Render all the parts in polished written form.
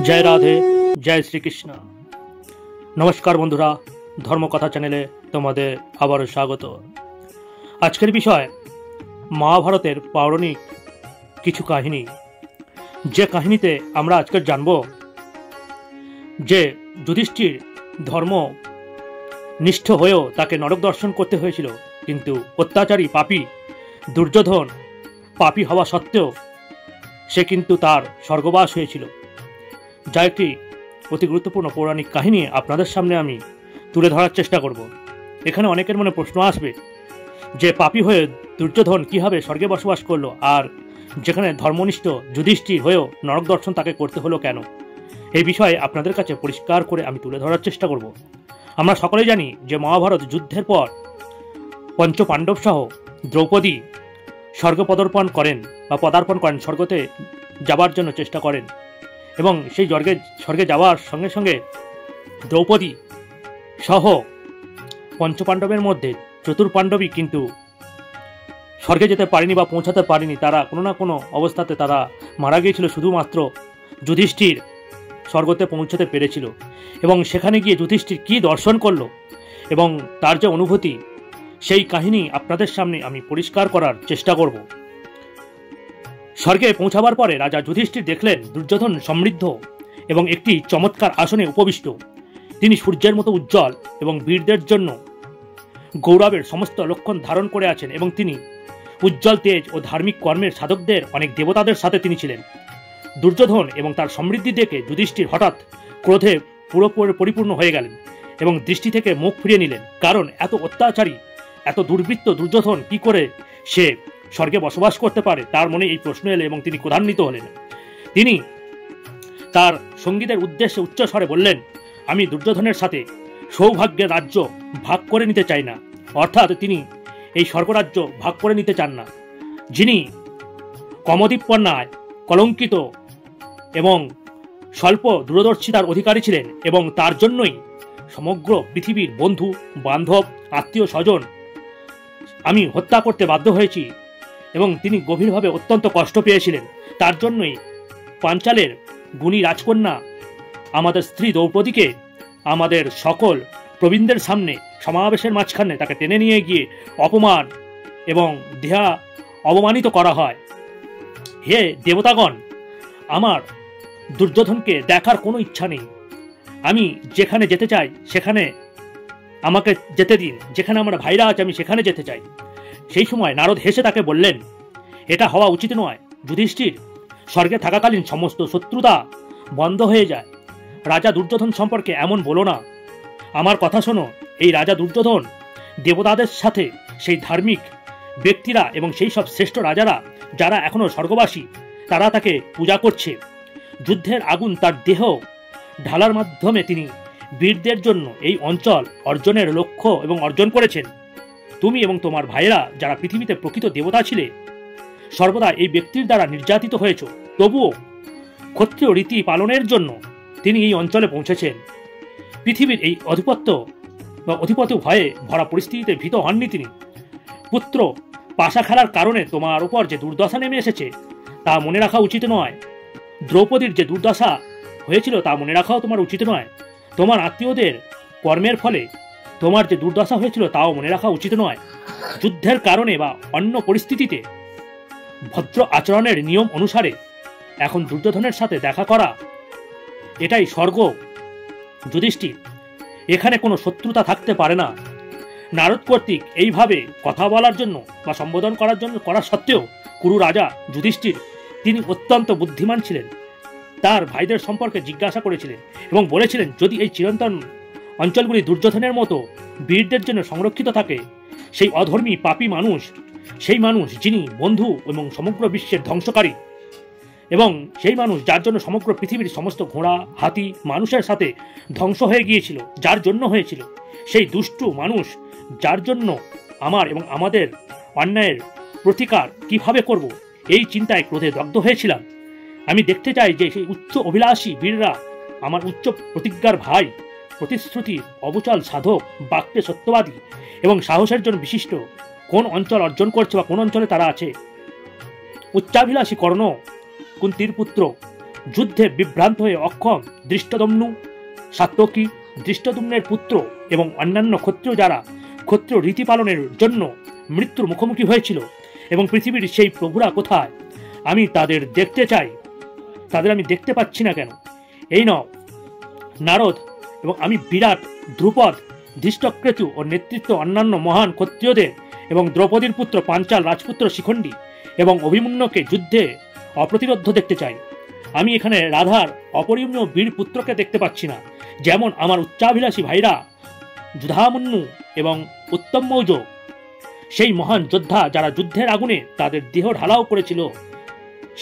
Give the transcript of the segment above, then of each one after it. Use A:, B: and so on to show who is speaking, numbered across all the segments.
A: जय राधे जय श्रीकृष्ण। नमस्कार बंधुरा, धर्मकथा चैनेले तोमादेर आबारो स्वागत। आजकेर विषय महाभारतेर पौराणिक किछु काहिनी, जे काहिनीते आमरा आजके जानबो जे युधिष्ठिर धर्म निष्ठ हয়েও ताके नरक दर्शन करते हয়েছিল, किन्तु अत्याचारी पापी दुर्योधन पापी हवा सत्त्वेও से किन्तु तार स्वर्गबास हয়েছিল। যা একটি অতি গুরুত্বপূর্ণ পৌরাণিক কাহিনী আপনাদের সামনে আমি তুলে ধরার চেষ্টা করব। এখানে অনেকের মনে প্রশ্ন আসবে যে পাপী হয়ে দুর্যোধন কিভাবে স্বর্গে বসবাস করলো, আর যেখানে ধর্মনিষ্ঠ যুধিষ্ঠির হয়েও নরক দর্শন তাকে করতে হলো কেন। এই বিষয়ে আপনাদের কাছে পরিষ্কার করে আমি তুলে ধরার চেষ্টা করব। আমরা সকলেই জানি যে মহাভারত যুদ্ধের পর পঞ্চপাণ্ডব সহ দ্রৌপদী স্বর্গ পদার্পণ করেন, স্বর্গতে যাবার জন্য চেষ্টা করেন, এবং সেই স্বর্গে যাওয়ার সঙ্গে সঙ্গে দ্রৌপদী সহ পঞ্চপাণ্ডবের মধ্যে চতুর্পাণ্ডবী কিন্তু স্বর্গে যেতে পারেনি বা পৌঁছাতে পারেনি। তারা কোনো না কোনো অবস্থাতে তারা মারা গিয়েছিল, শুধুমাত্র যুধিষ্ঠির স্বর্গতে পৌঁছতে পেরেছিল। এবং সেখানে গিয়ে যুধিষ্ঠির কী দর্শন করলো এবং তার যে অনুভূতি, সেই কাহিনী আপনাদের সামনে আমি পরিষ্কার করার চেষ্টা করব। স্বর্গে পৌঁছাবার পরে রাজা যুধিষ্ঠির দেখলেন দুর্যোধন সমৃদ্ধ এবং একটি চমৎকার আসনে উপবিষ্ট। তিনি সূর্যের মতো উজ্জ্বল এবং বীরদের জন্য গৌরবের সমস্ত লক্ষণ ধারণ করে আছেন, এবং তিনি উজ্জ্বল তেজ ও ধার্মিক কর্মের সাধকদের অনেক দেবতাদের সাথে তিনি ছিলেন। দুর্যোধন এবং তার সমৃদ্ধি দেখে যুধিষ্ঠির হঠাৎ ক্রোধে পুরোপুরি পরিপূর্ণ হয়ে গেলেন এবং দৃষ্টি থেকে মুখ ফিরিয়ে নিলেন। কারণ এত অত্যাচারী, এত দুর্বৃত্ত দুর্যোধন কি করে সে স্বর্গে বসবাস করতে পারে, তার মনে এই প্রশ্ন এলো এবং তিনি ক্রোধান্বিত হলেন। তিনি তার সঙ্গীদের উদ্দেশ্যে উচ্চস্বরে বললেন, আমি দুর্যোধনের সাথে সৌভাগ্যের রাজ্য ভাগ করে নিতে চাই না। অর্থাৎ তিনি এই স্বর্গরাজ্য ভাগ করে নিতে চান না। যিনি কমদীপন্যায় কলঙ্কিত এবং স্বল্প দূরদর্শিতার অধিকারী ছিলেন, এবং তার জন্যই সমগ্র পৃথিবীর বন্ধু বান্ধব আত্মীয় স্বজন আমি হত্যা করতে বাধ্য হয়েছি, এবং তিনি গভীরভাবে অত্যন্ত কষ্ট পেয়েছিলেন। তার জন্যই পাঞ্চালের গুণী রাজকন্যা আমাদের স্ত্রী দ্রৌপদীকে আমাদের সকল প্রবীণদের সামনে সমাবেশের মাঝখানে তাকে টেনে নিয়ে গিয়ে অপমান এবং দেহা অবমানিত করা হয়। হে দেবতাগণ, আমার দুর্যোধনকে দেখার কোনো ইচ্ছা নেই। আমি যেখানে যেতে চাই সেখানে আমাকে যেতে দিন, যেখানে আমার ভাইরা আছে আমি সেখানে যেতে চাই। সেই সময় নারদ হেসে তাকে বললেন, এটা হওয়া উচিত নয় যুধিষ্ঠির। স্বর্গে থাকাকালীন সমস্ত শত্রুতা বন্ধ হয়ে যায়। রাজা দুর্যোধন সম্পর্কে এমন বলো না। আমার কথা শোনো, এই রাজা দুর্যোধন দেবতাদের সাথে সেই ধার্মিক ব্যক্তিরা এবং সেই সব শ্রেষ্ঠ রাজারা যারা এখনো স্বর্গবাসী, তারা তাকে পূজা করছে। যুদ্ধের আগুন তার দেহ ঢালার মাধ্যমে তিনি বীরদের জন্য এই অঞ্চল অর্জনের লক্ষ্য এবং অর্জন করেছেন। তুমি এবং তোমার ভাইয়েরা যারা পৃথিবীতে প্রকৃত দেবতা ছিলে, সর্বদা এই ব্যক্তির দ্বারা নির্যাতিত হয়েছ। তবুও ক্ষত্রিয় রীতি পালনের জন্য তিনি এই অঞ্চলে পৌঁছেছেন। পৃথিবীর এই অধিপত্য ভয়ে ভরা পরিস্থিতিতে ভীত হননি তিনি। পুত্র পাশা খেলার কারণে তোমার উপর যে দুর্দশা নেমে এসেছে তা মনে রাখা উচিত নয়। দ্রৌপদীর যে দুর্দশা হয়েছিল তা মনে রাখাও তোমার উচিত নয়। তোমার আত্মীয়দের কর্মের ফলে তোমার যে দুর্দশা হয়েছিল তাও মনে রাখা উচিত নয়। যুদ্ধের কারণে বা অন্য পরিস্থিতিতে ভদ্র আচরণের নিয়ম অনুসারে এখন দুর্যোধনের সাথে দেখা করা এটাই স্বর্গ যুধিষ্ঠির। এখানে কোনো শত্রুতা থাকতে পারে না। নারদ কর্তৃক এইভাবে কথা বলার জন্য বা সম্বোধন করা সত্ত্বেও কুরু রাজা যুধিষ্ঠির তিনি অত্যন্ত বুদ্ধিমান ছিলেন। তার ভাইদের সম্পর্কে জিজ্ঞাসা করেছিলেন এবং বলেছিলেন, যদি এই চিরন্তন অঞ্চলগুলি দুর্যোধনের মতো বীরদের জন্য সংরক্ষিত থাকে, সেই অধর্মী পাপী মানুষ, সেই মানুষ যিনি বন্ধু এবং সমগ্র বিশ্বের ধ্বংসকারী, এবং সেই মানুষ যার জন্য সমগ্র পৃথিবীর সমস্ত ঘোড়া হাতি মানুষের সাথে ধ্বংস হয়ে গিয়েছিল, যার জন্য হয়েছিল, সেই দুষ্টু মানুষ যার জন্য আমার এবং আমাদের অন্যায়ের প্রতিকার কিভাবে করব, এই চিন্তায় ক্রোধে দগ্ধ হয়েছিলাম। আমি দেখতে চাই যে সেই উচ্চ অভিলাষী বীররা, আমার উচ্চ প্রতিজ্ঞার ভাই, প্রতিশ্রুতি অবচল সাধক, বাক্যে সত্যবাদী এবং সাহসের জন্য বিশিষ্ট কোন অঞ্চল অর্জন করছে বা কোন অঞ্চলে তারা আছে। উচ্চাভিলাষী কর্ণ, কুন্তির পুত্র যুদ্ধে বিভ্রান্ত হয়ে অক্ষম দৃষ্টদ্যম্নু, সাত্যকী, দৃষ্টদ্যুম্নের পুত্র এবং অন্যান্য ক্ষত্রিয় যারা ক্ষত্রিয় রীতি পালনের জন্য মৃত্যুর মুখোমুখি হয়েছিল, এবং পৃথিবীর সেই প্রভুরা কোথায়? আমি তাদের দেখতে চাই, তাদের আমি দেখতে পাচ্ছি না কেন? এই নাও নারদ এবং আমি বিরাট, ধ্রুপদ, ধৃষ্টকেতু ও নেতৃত্ব অন্যান্য মহান ক্ষত্রিয়দের এবং দ্রৌপদীর পুত্র পাঞ্চাল রাজপুত্র শিখণ্ডী এবং অভিমন্যুকে যুদ্ধে অপ্রতিরোধ দেখতে চাই। আমি এখানে রাধার অপরিমেয় বীর পুত্রকে দেখতে পাচ্ছি না, যেমন আমার উচ্চাভিলাষী ভাইরা যুধামন্যু এবং উত্তম মৌজ, সেই মহান যোদ্ধা যারা যুদ্ধের আগুনে তাদের দেহ ঢালাও করেছিল,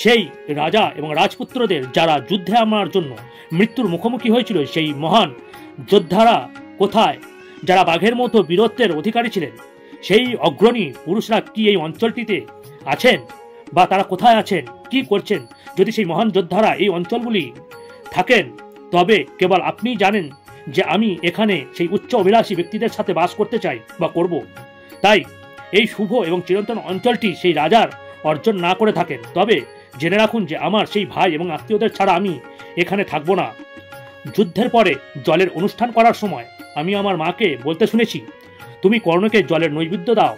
A: সেই রাজা এবং রাজপুত্রদের যারা যুদ্ধে আমার জন্য মৃত্যুর মুখোমুখি হয়েছিল, সেই মহান যোদ্ধারা কোথায়? যারা বাঘের মতো বীরত্বের অধিকারী ছিলেন, সেই অগ্রণী পুরুষরা কি এই অঞ্চলটিতে আছেন, বা তারা কোথায় আছেন, কি করছেন? যদি সেই মহান যোদ্ধারা এই অঞ্চলগুলি থাকেন, তবে কেবল আপনিই জানেন যে আমি এখানে সেই উচ্চ অভিলাষী ব্যক্তিদের সাথে বাস করতে চাই বা করব। তাই এই শুভ এবং চিরন্তন অঞ্চলটি সেই রাজার অর্জন না করে থাকেন, তবে জেনে রাখুন যে আমার সেই ভাই এবং আত্মীয়দের ছাড়া আমি এখানে থাকবো না। যুদ্ধের পরে জলের অনুষ্ঠান করার সময় আমি আমার মাকে বলতে শুনেছি, তুমি কর্ণকে জলের নৈবেদ্য দাও।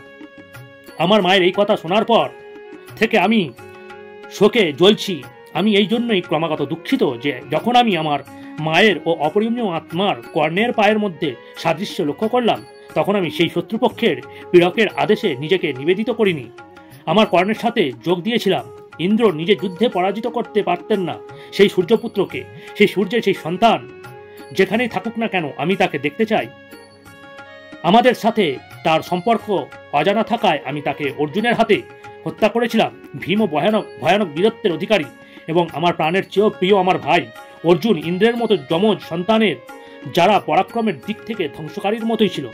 A: আমার মায়ের এই কথা শোনার পর থেকে আমি শোকে জ্বলছি। আমি এই জন্যই ক্রমাগত দুঃখিত যে যখন আমি আমার মায়ের ও অপরিমেয় আত্মার কর্ণের পায়ের মধ্যে সাদৃশ্য লক্ষ্য করলাম, তখন আমি সেই শত্রুপক্ষের পীড়কের আদেশে নিজেকে নিবেদিত করিনি। আমার কর্ণের সাথে যোগ দিয়েছিলাম। ইন্দ্র নিজে যুদ্ধে পরাজিত করতে পারতেন না সেই সূর্যপুত্রকে, সেই সূর্যের সেই সন্তান যেখানেই থাকুক না কেন আমি তাকে দেখতে চাই। আমাদের সাথে তার সম্পর্ক অজানা থাকায় আমি তাকে অর্জুনের হাতে হত্যা করেছিলাম। ভীম ভয়ানক ভয়ানক বীরত্বের অধিকারী এবং আমার প্রাণের চেয়েও প্রিয় আমার ভাই অর্জুন ইন্দ্রের মতো যমজ সন্তানের, যারা পরাক্রমের দিক থেকে ধ্বংসকারীর মতোই ছিল।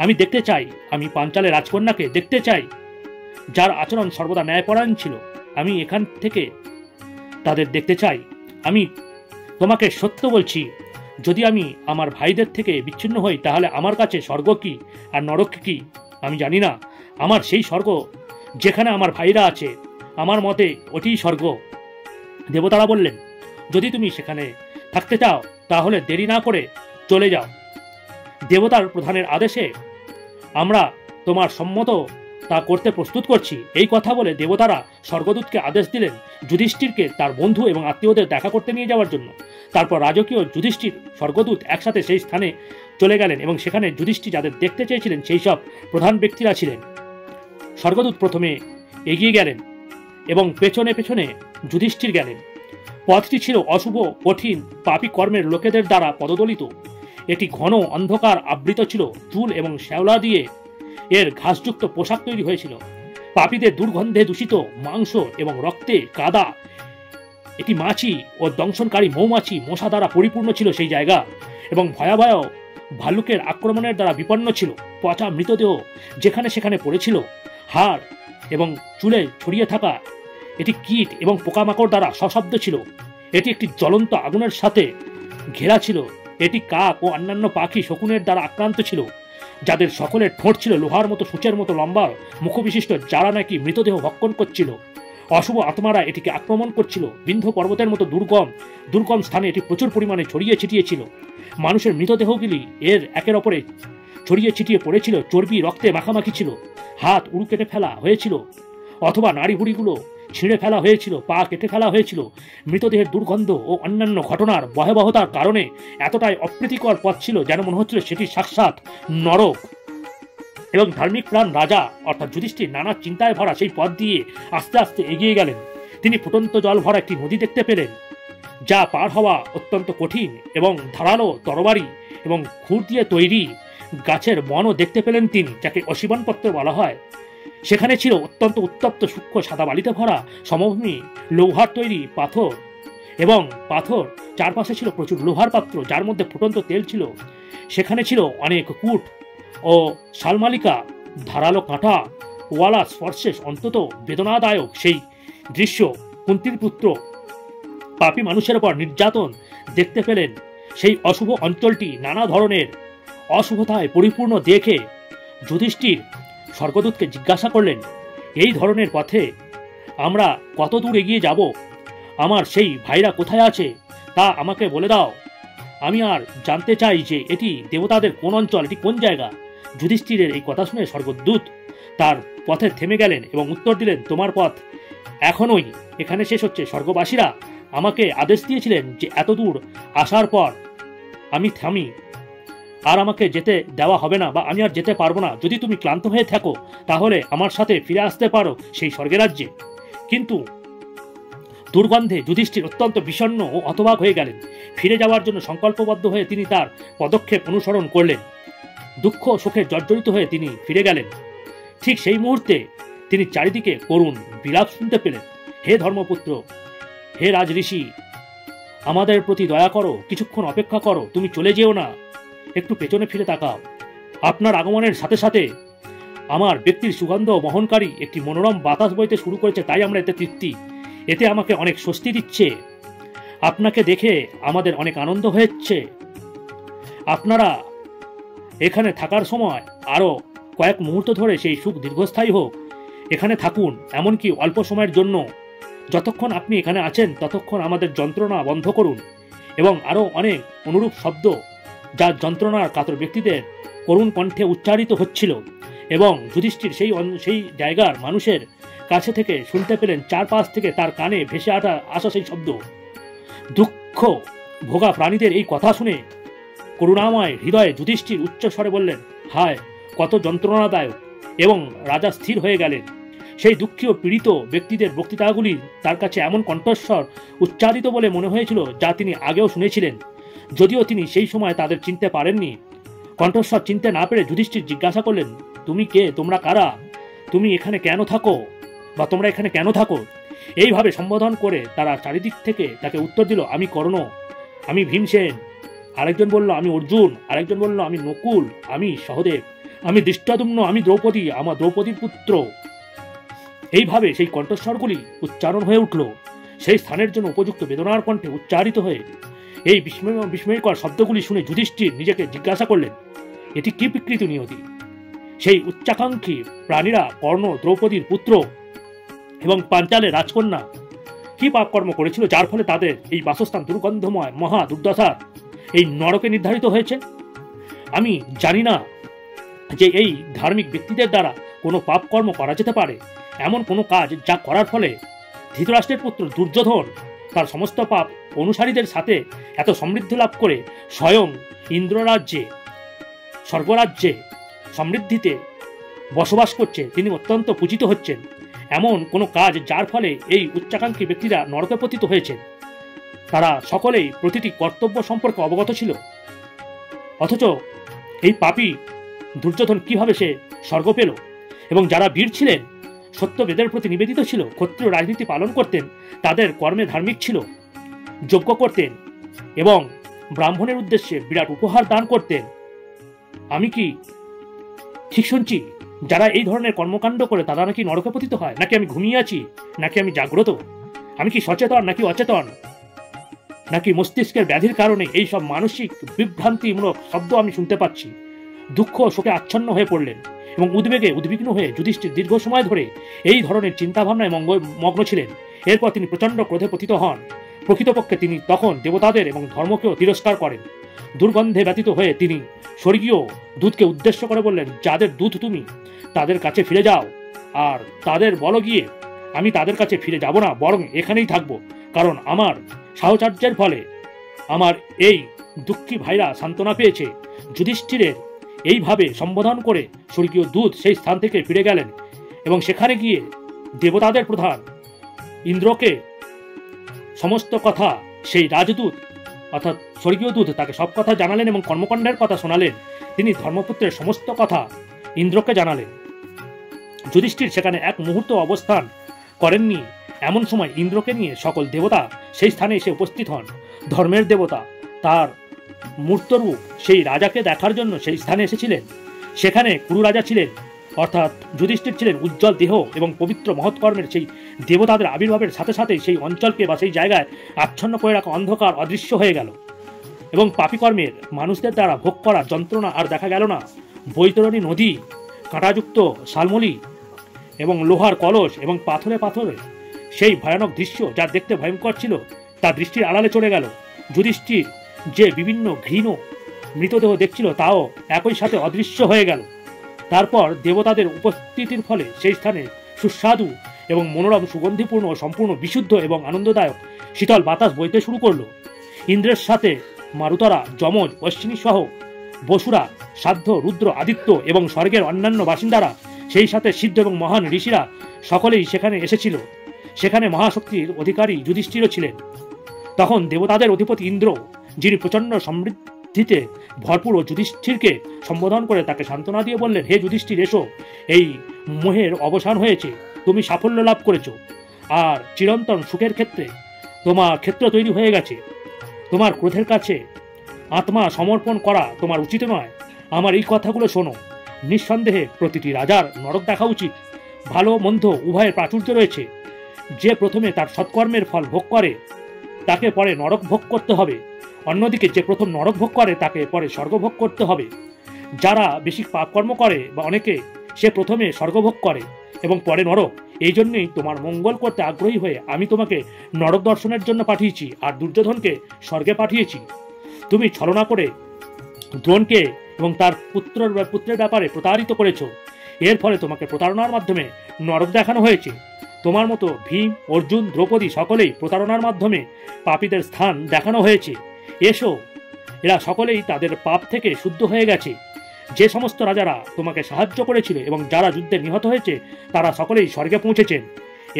A: আমি দেখতে চাই, আমি পাঞ্চালের রাজকন্যাকে দেখতে চাই, যার আচরণ সর্বদা ন্যায়পরায়ণ ছিল। আমি এখান থেকে তাদের দেখতে চাই। আমি তোমাকে সত্য বলছি, যদি আমি আমার ভাইদের থেকে বিচ্ছিন্ন হই, তাহলে আমার কাছে স্বর্গ কি আর নরক কি আমি জানি না। আমার সেই স্বর্গ যেখানে আমার ভাইরা আছে, আমার মতে ওটিই স্বর্গ। দেবতারা বললেন, যদি তুমি সেখানে থাকতে চাও তাহলে দেরি না করে চলে যাও। দেবতার প্রধানের আদেশে আমরা তোমার সম্মত তা করতে প্রস্তুত করছি। এই কথা বলে দেবতারা স্বর্গদূতকে আদেশ দিলেন যুধিষ্ঠিরকে তার বন্ধু এবং আত্মীয়দের দেখা করতে নিয়ে যাওয়ার জন্য। তারপর রাজকীয় যুধিষ্ঠির স্বর্গদূত একসাথে সেই স্থানে চলে গেলেন এবং সেখানে যুধিষ্ঠির যাদের দেখতে চেয়েছিলেন সেই সব প্রধান ব্যক্তিরা ছিলেন। স্বর্গদূত প্রথমে এগিয়ে গেলেন এবং পেছনে পেছনে যুধিষ্ঠির গেলেন। পথটি ছিল অশুভ, কঠিন, পাপী কর্মের লোকেদের দ্বারা পদদলিত। এটি ঘন অন্ধকার আবৃত ছিল। চুল এবং শ্যাওলা দিয়ে এর ঘাসযুক্ত পোশাক তৈরি হয়েছিল। পাপীদের দুর্গন্ধে দূষিত মাংস এবং রক্তে কাদা, এটি মাছি ও দংশনকারী মৌমাছি মশা দ্বারা পরিপূর্ণ ছিল সেই জায়গা, এবং ভয়াবহ ভালুকের আক্রমণের দ্বারা বিপন্ন ছিল। পচা মৃতদেহ যেখানে সেখানে পড়েছিল। হাড় এবং চুলে ছড়িয়ে থাকা এটি কীট এবং পোকামাকড় দ্বারা সশব্দ ছিল। এটি একটি জ্বলন্ত আগুনের সাথে ঘেরা ছিল। এটি কাক ও অন্যান্য পাখি শকুনের দ্বারা আক্রান্ত ছিল, যাদের সকলের ঠোঁট ছিল লোহার মতো সূচের মতো লম্বা মুখবিশিষ্ট, যারা নাকি মৃতদেহ ভক্ষণ করছিল। অশুভ আত্মারা এটিকে আক্রমণ করছিল। বিন্ধ্য পর্বতের মতো দুর্গম স্থানে এটি প্রচুর পরিমাণে ছড়িয়ে ছিটিয়েছিল। মানুষের মৃতদেহগুলি এর একের অপরে ছড়িয়ে ছিটিয়ে পড়েছিল। চর্বি রক্তে মাখামাখি ছিল। হাত উড়ু কেটে ফেলা হয়েছিল অথবা নাড়িভুড়িগুলো ছিঁড়ে ফেলা হয়েছিল, পা কেটে ফেলা হয়েছিল। মৃতদেহের দুর্গন্ধ ও অন্যান্য ঘটনার ভয়াবহতার কারণে এতটাই অপ্রীতিকর পথ ছিল যেন মনে হচ্ছিল সেটি সাক্ষাৎ নরক। এবং ধার্মিক প্রাণ রাজা অর্থাৎ যুধিষ্ঠির নানা চিন্তায় ভরা সেই পথ দিয়ে আস্তে আস্তে এগিয়ে গেলেন। তিনি ফুটন্ত জল ভরা একটি নদী দেখতে পেলেন, যা পার হওয়া অত্যন্ত কঠিন, এবং ধারালো তরবারি এবং খুর দিয়ে তৈরি গাছের বনও দেখতে পেলেন তিনি, যাকে অশিবনপত্র বলা হয়। সেখানে ছিল অত্যন্ত উত্তপ্ত সূক্ষ্ম সাদা বালিতে ভরা সমভূমি, লৌহার তৈরি পাথর, এবং পাথর চারপাশে ছিল প্রচুর লোহার পাত্র যার মধ্যে ফুটন্ত তেল ছিল। সেখানে ছিল অনেক কূট ও শালমালিকা, ধারালো কাঁটা ওয়ালা স্পর্শে অন্তত বেদনাদায়ক সেই দৃশ্য। কুন্তির পুত্র পাপী মানুষের উপর নির্যাতন দেখতে পেলেন। সেই অশুভ অঞ্চলটি নানা ধরনের অশুভতায় পরিপূর্ণ দেখে যুধিষ্ঠির স্বর্গদূতকে জিজ্ঞাসা করলেন, এই ধরনের পথে আমরা কত দূর এগিয়ে যাব? আমার সেই ভাইরা কোথায় আছে তা আমাকে বলে দাও। আমি আর জানতে চাই যে এটি দেবতাদের কোন অঞ্চল, এটি কোন জায়গা। যুধিষ্ঠিরের এই কথা শুনে স্বর্গদূত তার পথে থেমে গেলেন এবং উত্তর দিলেন, তোমার পথ এখনোই এখানে শেষ হচ্ছে। স্বর্গবাসীরা আমাকে আদেশ দিয়েছিলেন যে এত দূর আসার পর আমি থামি, আর আমাকে যেতে দেওয়া হবে না, বা আমি আর যেতে পারবো না। যদি তুমি ক্লান্ত হয়ে থাকো তাহলে আমার সাথে ফিরে আসতে পারো সেই স্বর্গরাজ্যে। কিন্তু দুর্গন্ধে যুধিষ্ঠির অত্যন্ত বিষণ্ণ ও হতবাক হয়ে গেলেন। ফিরে যাওয়ার জন্য সংকল্পবদ্ধ হয়ে তিনি তার পদক্ষেপ অনুসরণ করলেন। দুঃখ শোকে জর্জরিত হয়ে তিনি ফিরে গেলেন। ঠিক সেই মুহূর্তে তিনি চারিদিকে করুণ বিলাপ শুনতে পেলেন। হে ধর্মপুত্র, হে রাজ ঋষি, আমাদের প্রতি দয়া করো, কিছুক্ষণ অপেক্ষা করো, তুমি চলে যেও না, একটু পেছনে ফিরে তাকাও। আপনার আগমনের সাথে সাথে আমার ব্যক্তির সুগন্ধ বহনকারী একটি মনোরম বাতাস বইতে শুরু করেছে, তাই আমরা এতে তৃপ্তি। এতে আমাকে অনেক স্বস্তি দিচ্ছে। আপনাকে দেখে আমাদের অনেক আনন্দ হচ্ছে। আপনারা এখানে থাকার সময় আরও কয়েক মুহূর্ত ধরে সেই সুখ দীর্ঘস্থায়ী হোক। এখানে থাকুন, এমনকি অল্প সময়ের জন্য। যতক্ষণ আপনি এখানে আছেন ততক্ষণ আমাদের যন্ত্রণা বন্ধ করুন। এবং আরও অনেক অনুরূপ শব্দ যা যন্ত্রণার কাতর ব্যক্তিদের করুণ কণ্ঠে উচ্চারিত হচ্ছিল। এবং যুধিষ্ঠির সেই জায়গার মানুষের কাছে থেকে শুনতে পেলেন, চারপাশ থেকে তার কানে ভেসে আসা সেই শব্দ। দুঃখ ভোগা প্রাণীদের এই কথা শুনে করুণাময় হৃদয়ে যুধিষ্ঠির উচ্চস্বরে বললেন, হায় কত যন্ত্রণাদায়ক। এবং রাজা স্থির হয়ে গেলেন। সেই দুঃখী ও পীড়িত ব্যক্তিদের বক্তৃতাগুলি তার কাছে এমন কণ্ঠস্বর উচ্চারিত বলে মনে হয়েছিল যা তিনি আগেও শুনেছিলেন, যদিও তিনি সেই সময় তাদের চিনতে পারেননি। কণ্ঠস্বর চিনতে না পেরে যুধিষ্ঠির জিজ্ঞাসা করলেন, তুমি কে? তোমরা কারা? তুমি এখানে কেন থাকো, বা তোমরা এখানে কেন থাকো? এইভাবে সম্বোধন করে তারা চারিদিক থেকে তাকে উত্তর দিল, আমি কর্ণ, আমি ভীমসেন। আরেকজন বলল, আমি অর্জুন। আরেকজন বলল, আমি নকুল, আমি সহদেব, আমি দৃষ্টদ্যুম্ন, আমি দ্রৌপদী, আমার দ্রৌপদীর পুত্র। এইভাবে সেই কণ্ঠস্বরগুলি উচ্চারণ হয়ে উঠল। সেই স্থানের জন্য উপযুক্ত বেদনার কণ্ঠে উচ্চারিত হয়ে এই বিস্ময়কর শব্দগুলি শুনে যুধিষ্ঠির নিজেকে জিজ্ঞাসা করলেন, এটি কি বিকৃত নিয়তি? সেই উচ্চাকাঙ্ক্ষী প্রাণীরা কর্ণ, দ্রৌপদীর পুত্র এবং পাঞ্চালের রাজকন্যা কি পাপকর্ম করেছিল যার ফলে তাদের এই বাসস্থান দুর্গন্ধময় মহা দুর্দশার এই নরকে নির্ধারিত হয়েছে? আমি জানি না যে এই ধার্মিক ব্যক্তিদের দ্বারা কোনো পাপকর্ম করা যেতে পারে, এমন কোনো কাজ যা করার ফলে ধৃতরাষ্ট্রের পুত্র দুর্যোধন তার সমস্ত পাপ অনুসারীদের সাথে এত সমৃদ্ধি লাভ করে স্বয়ং ইন্দ্ররাজ্যে, স্বর্গরাজ্যে সমৃদ্ধিতে বসবাস করছে, তিনি অত্যন্ত পূজিত হচ্ছেন। এমন কোনো কাজ যার ফলে এই উচ্চাকাঙ্ক্ষী ব্যক্তিরা নরকে পতিত হয়েছেন। তারা সকলেই প্রতিটি কর্তব্য সম্পর্কে অবগত ছিল। অথচ এই পাপী দুর্যোধন কিভাবে সে স্বর্গ পেল? এবং যারা বীর ছিলেন, সত্যবেদের প্রতি নিবেদিত ছিল, ক্ষত্রিয় রাজনীতি পালন করতেন, তাদের কর্মে ধার্মিক ছিল, যজ্ঞ করতেন এবং ব্রাহ্মণের উদ্দেশ্যে বিরাট উপহার দান করতেন, আমি কি ঠিক শুনছি? যারা এই ধরনের কর্মকাণ্ড করে তারা নাকি নরকে পতিত হয়? নাকি আমি ঘুমিয়ে আছি? নাকি আমি জাগ্রত? আমি কি সচেতন নাকি অচেতন? নাকি মস্তিষ্কের ব্যাধির কারণে এই সব মানসিক বিভ্রান্তিমূলক শব্দ আমি শুনতে পাচ্ছি? দুঃখ শোকে আচ্ছন্ন হয়ে পড়লেন এবং উদ্বেগে উদ্বিগ্ন হয়ে যুধিষ্ঠির দীর্ঘ সময় ধরে এই ধরনের চিন্তাভাবনায় মগ্ন ছিলেন। এরপর তিনি প্রচণ্ড ক্রোধে পতিত হন। প্রকৃতপক্ষে তিনি তখন দেবতাদের এবং ধর্মকেও তিরস্কার করেন। দুর্গন্ধে ব্যতীত হয়ে তিনি স্বর্গীয় দূতকে উদ্দেশ্য করে বললেন, যাদের দূত তুমি, তাদের কাছে ফিরে যাও, আর তাদের বলো গিয়ে আমি তাদের কাছে ফিরে যাব না, বরং এখানেই থাকবো, কারণ আমার সাহচর্যের ফলে আমার এই দুঃখী ভাইরা সান্ত্বনা পেয়েছে। যুধিষ্ঠিরের এইভাবে সম্বোধন করে স্বর্গীয় দূত সেই স্থান থেকে ফিরে গেলেন এবং সেখানে গিয়ে দেবতাদের প্রধান ইন্দ্রকে সমস্ত কথা সেই রাজদূত অর্থাৎ স্বর্গীয় দূত তাকে সব কথা জানালেন এবং কর্মকাণ্ডের কথা শোনালেন। তিনি ধর্মপুত্রের সমস্ত কথা ইন্দ্রকে জানালেন। যুধিষ্ঠির সেখানে এক মুহূর্ত অবস্থান করেননি। এমন সময় ইন্দ্রকে নিয়ে সকল দেবতা সেই স্থানে এসে উপস্থিত হন। ধর্মের দেবতা তার মূর্তরূপ সেই রাজাকে দেখার জন্য সেই স্থানে এসেছিলেন। সেখানে কুরু রাজা ছিলেন, অর্থাৎ যুধিষ্ঠির ছিলেন উজ্জ্বল দেহ এবং পবিত্র মহৎকর্মের সেই দেবতাদের আবির্ভাবের সাথে সাথেই সেই অঞ্চলকে বা সেই জায়গায় আচ্ছন্ন করে রাখা অন্ধকার অদৃশ্য হয়ে গেল এবং পাপীকর্মের মানুষদের দ্বারা ভোগ করা যন্ত্রণা আর দেখা গেল না। বৈতরণী নদী, কাঁটাযুক্ত শালমলি এবং লোহার কলস এবং পাথরে পাথরে সেই ভয়ানক দৃশ্য যা দেখতে ভয়ঙ্কর ছিল তা দৃষ্টির আড়ালে চলে গেল। যুধিষ্ঠির যে বিভিন্ন ঘৃণ মৃতদেহ দেখছিল তাও একই সাথে অদৃশ্য হয়ে গেল। তারপর দেবতাদের উপস্থিতির ফলে সেই স্থানে সুস্বাদু এবং মনোরম সুগন্ধিপূর্ণ ও সম্পূর্ণ বিশুদ্ধ এবং আনন্দদায়ক শীতল বাতাস বইতে শুরু করল। ইন্দ্রের সাথে মারুতরা, যমজ, অশ্বিনী সহ বসুরা, সাধ্য, রুদ্র, আদিত্য এবং স্বর্গের অন্যান্য বাসিন্দারা, সেই সাথে সিদ্ধ এবং মহান ঋষিরা সকলেই সেখানে এসেছিল। সেখানে মহাশক্তির অধিকারী যুধিষ্ঠিরও ছিলেন। তখন দেবতাদের অধিপতি ইন্দ্র, যিনি প্রচণ্ড সমৃদ্ধিতে ভরপুর, ও যুধিষ্ঠিরকে সম্বোধন করে তাকে সান্ত্বনা দিয়ে বললেন, হে যুধিষ্ঠির, এসো, এই মোহের অবসান হয়েছে, তুমি সাফল্য লাভ করেছ, আর চিরন্তন সুখের ক্ষেত্রে তোমার ক্ষেত্র তৈরি হয়ে গেছে। তোমার ক্রোধের কাছে আত্মা সমর্পণ করা তোমার উচিত নয়। আমার এই কথাগুলো শোনো। নিঃসন্দেহে প্রতিটি রাজার নরক দেখা উচিত। ভালো মন্দ উভয়ের প্রাচুর্য রয়েছে। যে প্রথমে তার সৎকর্মের ফল ভোগ করে তাকে পরে নরক ভোগ করতে হবে, অন্যদিকে যে প্রথম নরক ভোগ করে তাকে পরে স্বর্গ ভোগ করতে হবে। যারা বেশি পাপকর্ম করে বা অনেকে, সে প্রথমে স্বর্গভোগ করে এবং পরে নরক। এই জন্যই তোমার মঙ্গল করতে আগ্রহী হয়ে আমি তোমাকে নরক দর্শনের জন্য পাঠিয়েছি, আর দুর্যোধনকে স্বর্গে পাঠিয়েছি। তুমি ছলনা করে দ্রোণকে এবং তার পুত্রের ব্যাপারে প্রতারিত করেছ। এর ফলে তোমাকে প্রতারণার মাধ্যমে নরক দেখানো হয়েছে। তোমার মতো ভীম, অর্জুন, দ্রৌপদী সকলেই প্রতারণার মাধ্যমে পাপীদের স্থান দেখানো হয়েছে। এসো, এরা সকলেই তাদের পাপ থেকে শুদ্ধ হয়ে গেছে। যে সমস্ত রাজারা তোমাকে সাহায্য করেছিল এবং যারা যুদ্ধে নিহত হয়েছে তারা সকলেই স্বর্গে পৌঁছেছেন।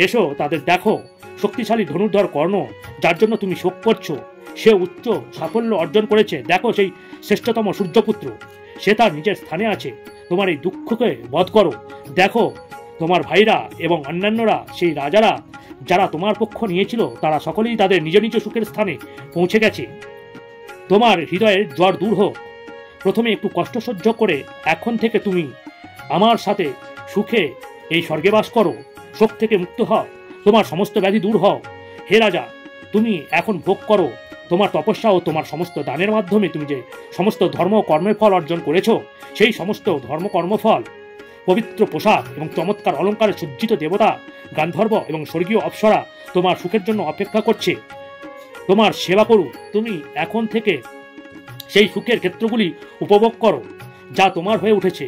A: এসো, তাদের দেখো। শক্তিশালী ধনুর্ধর কর্ণ, যার জন্য তুমি শোক করছো, সে উচ্চ সাফল্য অর্জন করেছে। দেখো, সেই শ্রেষ্ঠতম সূর্যপুত্র, সে তার নিজের স্থানে আছে। তোমার এই দুঃখকে বধ করো। দেখো, তোমার ভাইরা এবং অন্যান্যরা, সেই রাজারা যারা তোমার পক্ষ নিয়েছিল, তারা সকলেই তাদের নিজ নিজ সুখের স্থানে পৌঁছে গেছে। তোমার হৃদয়ের জ্বর দূর হোক। প্রথমে একটু কষ্ট সহ্য করে এখন থেকে তুমি আমার সাথে সুখে এই স্বর্গে বাস করো। শোক থেকে মুক্ত হও, তোমার সমস্ত ব্যাধি দূর হও। হে রাজা, তুমি এখন ভোগ করো তোমার তপস্যা ও তোমার সমস্ত দানের মাধ্যমে তুমি যে সমস্ত ধর্ম কর্মের ফল অর্জন করেছ, সেই সমস্ত ধর্ম কর্মফল। পবিত্র পোশাক এবং চমৎকার অলঙ্কারে সজ্জিত দেবতা, গান্ধর্ব এবং স্বর্গীয় অপ্সরা তোমার সুখের জন্য অপেক্ষা করছে। তোমার সেবা করুক। তুমি এখন থেকে সেই সুখের ক্ষেত্রগুলি উপভোগ করো যা তোমার হয়ে উঠেছে।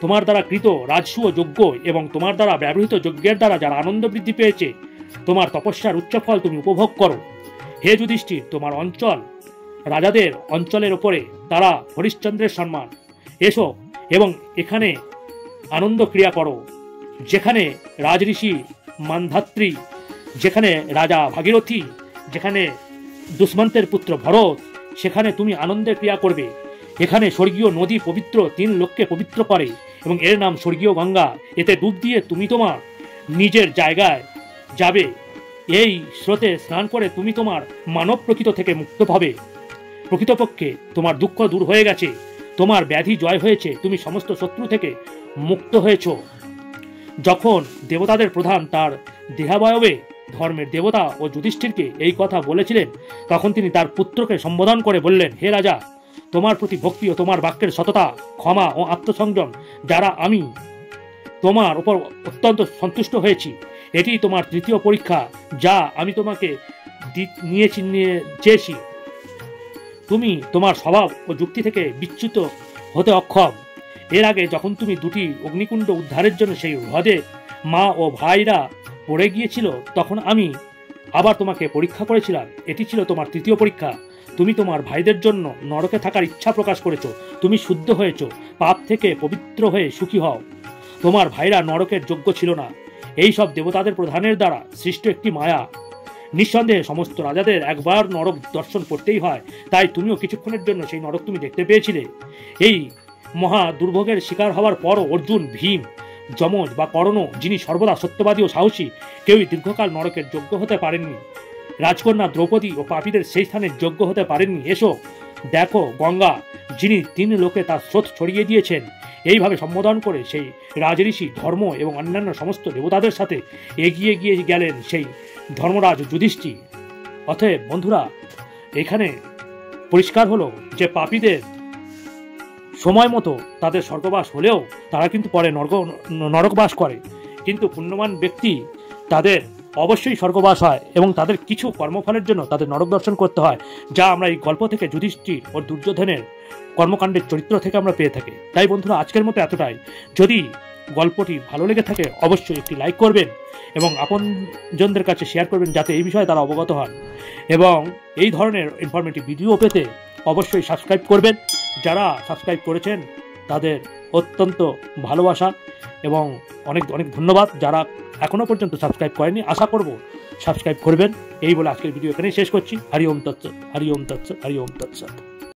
A: তোমার দ্বারা কৃত রাজসূয় যজ্ঞ এবং তোমার দ্বারা ব্যবহৃত যজ্ঞের দ্বারা যারা আনন্দ বৃদ্ধি পেয়েছে, তোমার তপস্যার উচ্চফল তুমি উপভোগ করো। হে যুধিষ্ঠির, তোমার অঞ্চল রাজাদের অঞ্চলের ওপরে তারা হরিশ্চন্দ্রের সম্মান। এসো এবং এখানে আনন্দ ক্রিয়া করো। যেখানে রাজঋষি মান্ধাত্রী, যেখানে রাজা ভাগীরথী, যেখানে দুষ্মন্তের পুত্র ভরত, সেখানে তুমি আনন্দের ক্রিয়া করবে। এখানে স্বর্গীয় নদী পবিত্র 3 লোককে পবিত্র করে এবং এর নাম স্বর্গীয় গঙ্গা। এতে ডুব দিয়ে তুমি তোমার নিজের জায়গায় যাবে। এই স্রোতে স্নান করে তুমি তোমার মানব প্রকৃত থেকে মুক্ত হবে। প্রকৃতপক্ষে তোমার দুঃখ দূর হয়ে গেছে, তোমার ব্যাধি জয় হয়েছে, তুমি সমস্ত শত্রু থেকে মুক্ত হয়েছ। যখন দেবতাদের প্রধান তার দেহাবয়বে ধর্মের দেবতা ও যুধিষ্ঠিরকে এই কথা বলেছিলেন, তখন তিনি তার পুত্রকে সম্বোধন করে বললেন, হে রাজা, তোমার প্রতি ভক্তি ও তোমার বাক্যের সততা, ক্ষমা ও আত্মসংযম যারা আমি তোমার উপর অত্যন্ত সন্তুষ্ট হয়েছি। এটি তোমার তৃতীয় পরীক্ষা যা আমি তোমাকে চেয়েছি। তুমি তোমার স্বভাব ও যুক্তি থেকে বিচ্যুত হতে অক্ষম। এর আগে যখন তুমি 2টি অগ্নিকুণ্ড উদ্ধারের জন্য সেই হ্রদে মা ও ভাইরা পড়ে গিয়েছিল, তখন আমি আবার তোমাকে পরীক্ষা করেছিলাম। এটি ছিল তোমার তৃতীয় পরীক্ষা। তুমি তোমার ভাইদের জন্য নরকে থাকার ইচ্ছা প্রকাশ করেছ। তুমি শুদ্ধ হয়েছ। পাপ থেকে পবিত্র হয়ে সুখী হও। তোমার ভাইরা নরকের যোগ্য ছিল না। এই সব দেবতাদের প্রধানের দ্বারা সৃষ্ট একটি মায়া। নিঃসন্দেহে সমস্ত রাজাদের একবার নরক দর্শন করতেই হয়, তাই তুমিও কিছুক্ষণের জন্য সেই নরক তুমি দেখতে পেয়েছিলে। এই মহা দুর্ভোগের শিকার হওয়ার পরও অর্জুন, ভীম, যমজ বা কর্ণ, যিনি সর্বদা সত্যবাদী ও সাহসী, কেউই দীর্ঘকাল নরকের যোগ্য হতে পারেননি। রাজকন্যা দ্রৌপদী ও পাপীদের সেই স্থানে যোগ্য হতে পারেননি। এসো, দেখো গঙ্গা, যিনি 3 লোকে তার স্রোত ছড়িয়ে দিয়েছেন। এইভাবে সম্বোধন করে সেই রাজঋষি, ধর্ম এবং অন্যান্য সমস্ত দেবতাদের সাথে এগিয়ে গিয়ে গেলেন সেই ধর্মরাজ যুধিষ্ঠির। অতএব বন্ধুরা, এখানে পরিষ্কার হলো যে পাপীদের সময় মতো তাদের স্বর্গবাস হলেও তারা কিন্তু পরে নরকবাস করে, কিন্তু পুণ্যবান ব্যক্তি তাদের অবশ্যই স্বর্গবাস হয় এবং তাদের কিছু কর্মফলের জন্য তাদের নরক দর্শন করতে হয়, যা আমরা এই গল্প থেকে যুধিষ্ঠির ও দুর্যোধনের কর্মকাণ্ডের চরিত্র থেকে আমরা পেয়ে থাকি। তাই বন্ধুরা, আজকের মতো এতটাই। যদি গল্পটি ভালো লেগে থাকে অবশ্যই একটি লাইক করবেন এবং আপনজনদের কাছে শেয়ার করবেন, যাতে এই বিষয়ে তারা অবগত হন। এবং এই ধরনের ইনফরমেটিভ ভিডিও পেতে অবশ্যই সাবস্ক্রাইব করবেন। যারা সাবস্ক্রাইব করেছেন তাদের অত্যন্ত ভালোবাসা এবং অনেক অনেক ধন্যবাদ। যারা এখনও পর্যন্ত সাবস্ক্রাইব করেনি, আশা করব সাবস্ক্রাইব করবেন। এই বলে আজকের ভিডিও এখানেই শেষ করছি। হরি ওম তৎসৎ, হরি ওম তৎসৎ, হরি ওম তৎসৎ।